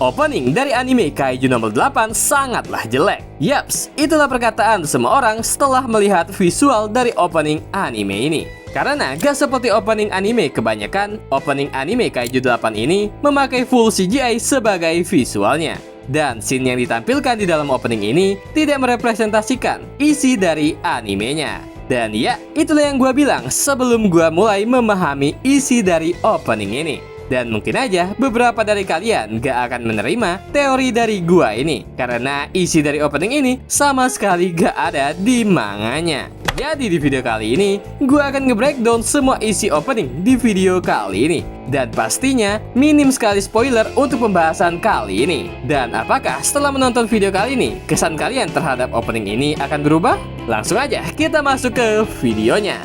Opening dari anime Kaiju nomor 8 sangatlah jelek. Yaps, itulah perkataan semua orang setelah melihat visual dari opening anime ini. Karena gak seperti opening anime kebanyakan, opening anime Kaiju 8 ini memakai full CGI sebagai visualnya. Dan scene yang ditampilkan di dalam opening ini tidak merepresentasikan isi dari animenya. Dan ya, itulah yang gue bilang sebelum gue mulai memahami isi dari opening ini. Dan mungkin aja beberapa dari kalian gak akan menerima teori dari gua ini, karena isi dari opening ini sama sekali gak ada di manganya. Jadi di video kali ini gua akan nge-breakdown semua isi opening di video kali ini. Dan pastinya minim sekali spoiler untuk pembahasan kali ini. Dan apakah setelah menonton video kali ini kesan kalian terhadap opening ini akan berubah? Langsung aja kita masuk ke videonya.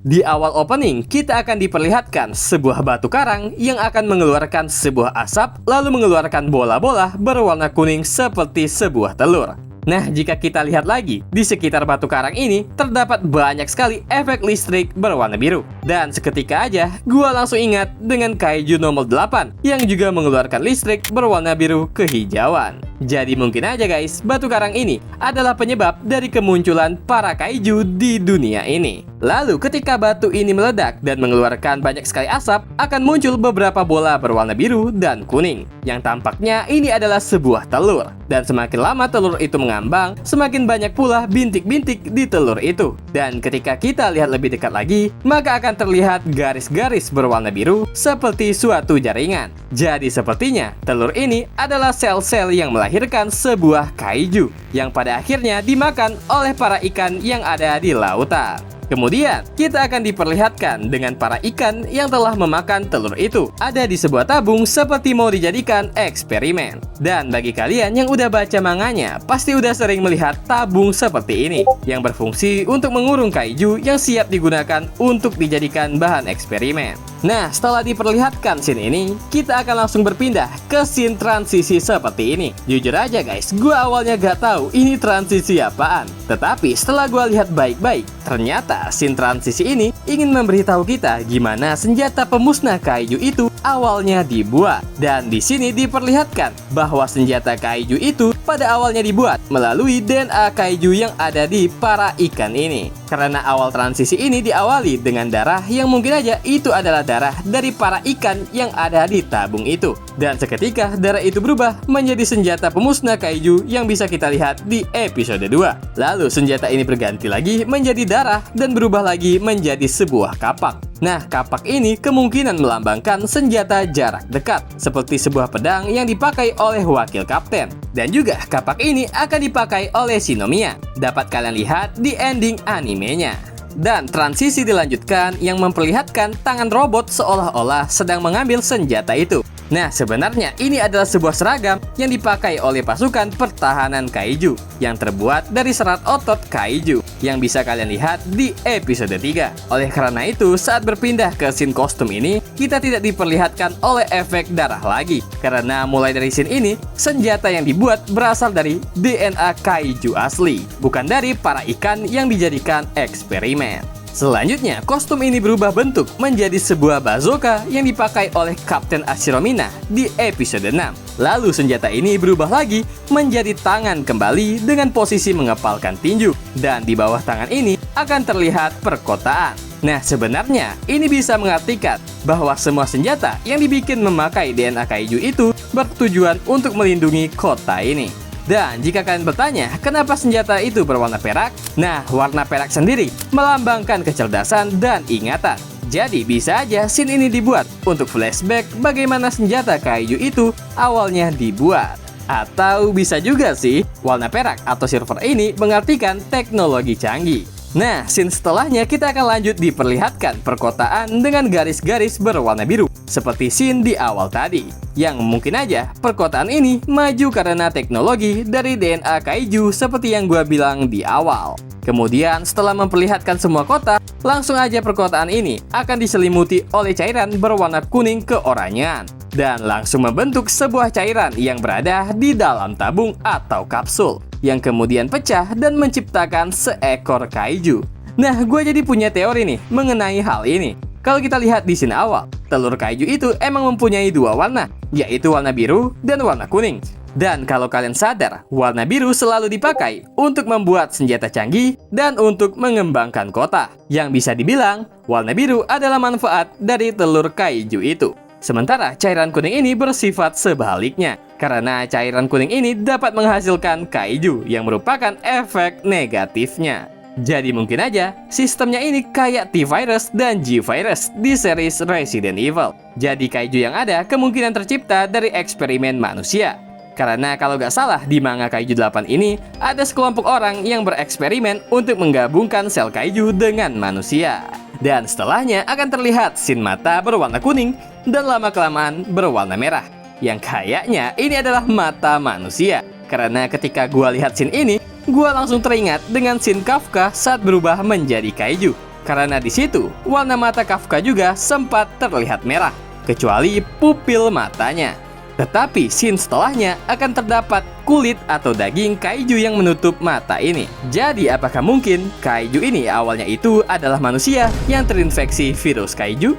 Di awal opening, kita akan diperlihatkan sebuah batu karang yang akan mengeluarkan sebuah asap, lalu mengeluarkan bola-bola berwarna kuning seperti sebuah telur. Nah, jika kita lihat lagi, di sekitar batu karang ini terdapat banyak sekali efek listrik berwarna biru. Dan seketika aja, gua langsung ingat dengan Kaiju nomor 8 yang juga mengeluarkan listrik berwarna biru kehijauan. Jadi mungkin aja guys, batu karang ini adalah penyebab dari kemunculan para kaiju di dunia ini. Lalu ketika batu ini meledak dan mengeluarkan banyak sekali asap, akan muncul beberapa bola berwarna biru dan kuning. Yang tampaknya ini adalah sebuah telur. Dan semakin lama telur itu mengambang, semakin banyak pula bintik-bintik di telur itu. Dan ketika kita lihat lebih dekat lagi, maka akan terlihat garis-garis berwarna biru seperti suatu jaringan. Jadi sepertinya telur ini adalah sel-sel yang melahirkan sebuah kaiju yang pada akhirnya dimakan oleh para ikan yang ada di lautan. Kemudian, kita akan diperlihatkan dengan para ikan yang telah memakan telur itu ada di sebuah tabung seperti mau dijadikan eksperimen. Dan bagi kalian yang udah baca manganya, pasti udah sering melihat tabung seperti ini yang berfungsi untuk mengurung kaiju yang siap digunakan untuk dijadikan bahan eksperimen. Nah, setelah diperlihatkan scene ini, kita akan langsung berpindah ke scene transisi seperti ini. Jujur aja guys, gue awalnya gak tahu ini transisi apaan. Tetapi setelah gue lihat baik-baik, ternyata scene transisi ini ingin memberitahu kita gimana senjata pemusnah kaiju itu awalnya dibuat. Dan di sini diperlihatkan bahwa senjata kaiju itu pada awalnya dibuat melalui DNA kaiju yang ada di para ikan ini. Karena awal transisi ini diawali dengan darah yang mungkin aja itu adalah darah dari para ikan yang ada di tabung itu. Dan seketika darah itu berubah menjadi senjata pemusnah kaiju yang bisa kita lihat di episode 2. Lalu senjata ini berganti lagi menjadi darah dan berubah lagi menjadi sebuah kapak. Nah, kapak ini kemungkinan melambangkan senjata jarak dekat, seperti sebuah pedang yang dipakai oleh wakil kapten. Dan juga kapak ini akan dipakai oleh Shinomiya. Dapat kalian lihat di ending animenya. Dan transisi dilanjutkan yang memperlihatkan tangan robot seolah-olah sedang mengambil senjata itu. Nah, sebenarnya ini adalah sebuah seragam yang dipakai oleh pasukan pertahanan kaiju yang terbuat dari serat otot kaiju yang bisa kalian lihat di episode 3. Oleh karena itu, saat berpindah ke scene kostum ini, kita tidak diperlihatkan oleh efek darah lagi. Karena mulai dari scene ini, senjata yang dibuat berasal dari DNA kaiju asli, bukan dari para ikan yang dijadikan eksperimen. Selanjutnya, kostum ini berubah bentuk menjadi sebuah bazooka yang dipakai oleh Kapten Ashiromina di episode 6. Lalu senjata ini berubah lagi menjadi tangan kembali dengan posisi mengepalkan tinju. Dan di bawah tangan ini akan terlihat perkotaan. Nah, sebenarnya ini bisa mengartikan bahwa semua senjata yang dibikin memakai DNA kaiju itu bertujuan untuk melindungi kota ini. Dan jika kalian bertanya, kenapa senjata itu berwarna perak? Nah, warna perak sendiri melambangkan kecerdasan dan ingatan. Jadi bisa aja scene ini dibuat untuk flashback bagaimana senjata kaiju itu awalnya dibuat. Atau bisa juga sih, warna perak atau silver ini mengartikan teknologi canggih. Nah, scene setelahnya kita akan lanjut diperlihatkan perkotaan dengan garis-garis berwarna biru seperti scene di awal tadi. Yang mungkin aja perkotaan ini maju karena teknologi dari DNA kaiju seperti yang gue bilang di awal. Kemudian setelah memperlihatkan semua kota, langsung aja perkotaan ini akan diselimuti oleh cairan berwarna kuning keoranyan. Dan langsung membentuk sebuah cairan yang berada di dalam tabung atau kapsul, yang kemudian pecah dan menciptakan seekor kaiju. Nah, gue jadi punya teori nih mengenai hal ini. Kalau kita lihat di scene awal, telur kaiju itu emang mempunyai dua warna, yaitu warna biru dan warna kuning. Dan kalau kalian sadar, warna biru selalu dipakai untuk membuat senjata canggih dan untuk mengembangkan kota. Yang bisa dibilang, warna biru adalah manfaat dari telur kaiju itu. Sementara cairan kuning ini bersifat sebaliknya, karena cairan kuning ini dapat menghasilkan kaiju yang merupakan efek negatifnya. Jadi mungkin aja sistemnya ini kayak T-Virus dan G-Virus di series Resident Evil. Jadi kaiju yang ada kemungkinan tercipta dari eksperimen manusia. Karena kalau nggak salah di manga Kaiju 8 ini ada sekelompok orang yang bereksperimen untuk menggabungkan sel kaiju dengan manusia. Dan setelahnya akan terlihat scene mata berwarna kuning dan lama-kelamaan berwarna merah. Yang kayaknya ini adalah mata manusia. Karena ketika gua lihat scene ini, gua langsung teringat dengan scene Kafka saat berubah menjadi kaiju. Karena di situ warna mata Kafka juga sempat terlihat merah, kecuali pupil matanya. Tetapi scene setelahnya akan terdapat kulit atau daging kaiju yang menutup mata ini. Jadi apakah mungkin kaiju ini awalnya itu adalah manusia yang terinfeksi virus kaiju?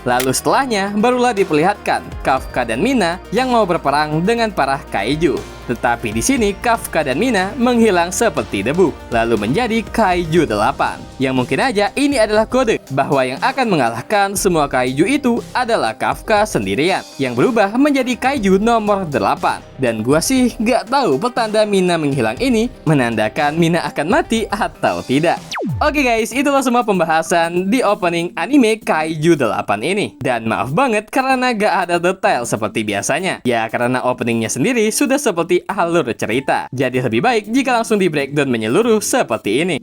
Lalu setelahnya barulah diperlihatkan Kafka dan Mina yang mau berperang dengan para kaiju. Tetapi di sini Kafka dan Mina menghilang seperti debu, lalu menjadi Kaiju 8. Yang mungkin aja ini adalah kode bahwa yang akan mengalahkan semua kaiju itu adalah Kafka sendirian, yang berubah menjadi Kaiju nomor 8. Dan gua sih gak tahu petanda Mina menghilang ini menandakan Mina akan mati atau tidak. Oke guys, itulah semua pembahasan di opening anime Kaiju 8 ini. Dan maaf banget karena gak ada detail seperti biasanya. Ya karena openingnya sendiri sudah seperti alur cerita. Jadi lebih baik jika langsung di breakdown menyeluruh seperti ini.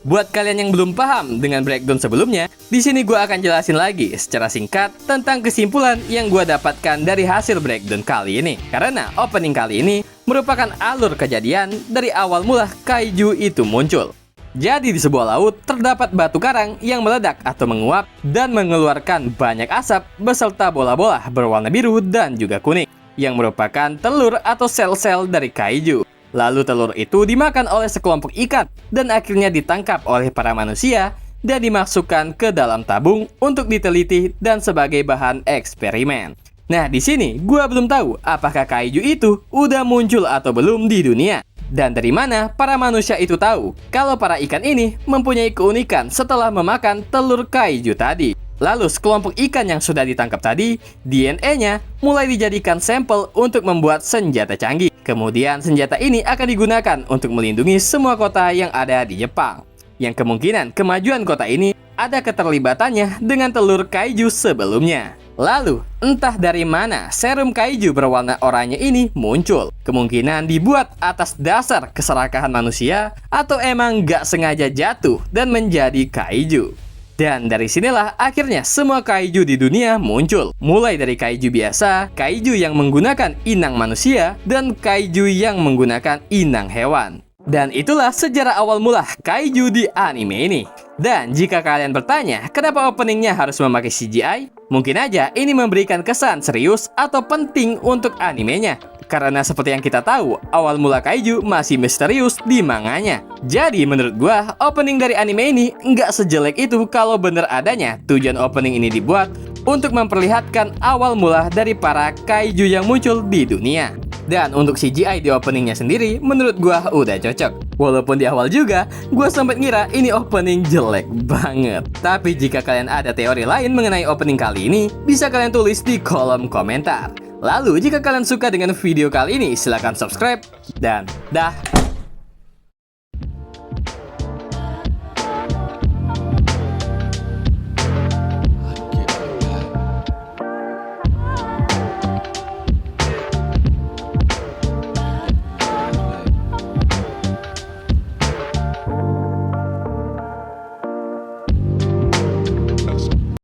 Buat kalian yang belum paham dengan breakdown sebelumnya, di sini gue akan jelasin lagi secara singkat tentang kesimpulan yang gue dapatkan dari hasil breakdown kali ini. Karena opening kali ini merupakan alur kejadian dari awal mula kaiju itu muncul. Jadi di sebuah laut terdapat batu karang yang meledak atau menguap dan mengeluarkan banyak asap beserta bola-bola berwarna biru dan juga kuning, yang merupakan telur atau sel-sel dari kaiju. Lalu telur itu dimakan oleh sekelompok ikan dan akhirnya ditangkap oleh para manusia dan dimasukkan ke dalam tabung untuk diteliti dan sebagai bahan eksperimen. Nah di sini gua belum tahu apakah kaiju itu udah muncul atau belum di dunia. Dan dari mana para manusia itu tahu kalau para ikan ini mempunyai keunikan setelah memakan telur kaiju tadi. Lalu sekelompok ikan yang sudah ditangkap tadi, DNA-nya mulai dijadikan sampel untuk membuat senjata canggih. Kemudian senjata ini akan digunakan untuk melindungi semua kota yang ada di Jepang. Yang kemungkinan kemajuan kota ini ada keterlibatannya dengan telur kaiju sebelumnya. Lalu, entah dari mana serum kaiju berwarna oranye ini muncul. Kemungkinan dibuat atas dasar keserakahan manusia atau emang gak sengaja jatuh dan menjadi kaiju. Dan dari sinilah akhirnya semua kaiju di dunia muncul. Mulai dari kaiju biasa, kaiju yang menggunakan inang manusia, dan kaiju yang menggunakan inang hewan. Dan itulah sejarah awal mula kaiju di anime ini. Dan jika kalian bertanya kenapa openingnya harus memakai CGI, mungkin aja ini memberikan kesan serius atau penting untuk animenya. Karena seperti yang kita tahu, awal mula kaiju masih misterius di manganya. Jadi menurut gua, opening dari anime ini nggak sejelek itu kalau bener adanya tujuan opening ini dibuat untuk memperlihatkan awal mula dari para kaiju yang muncul di dunia. Dan untuk CGI di openingnya sendiri, menurut gua udah cocok. Walaupun di awal juga, gua sempat ngira ini opening jelek banget. Tapi jika kalian ada teori lain mengenai opening kali ini, bisa kalian tulis di kolom komentar. Lalu, jika kalian suka dengan video kali ini, silahkan subscribe dan dah.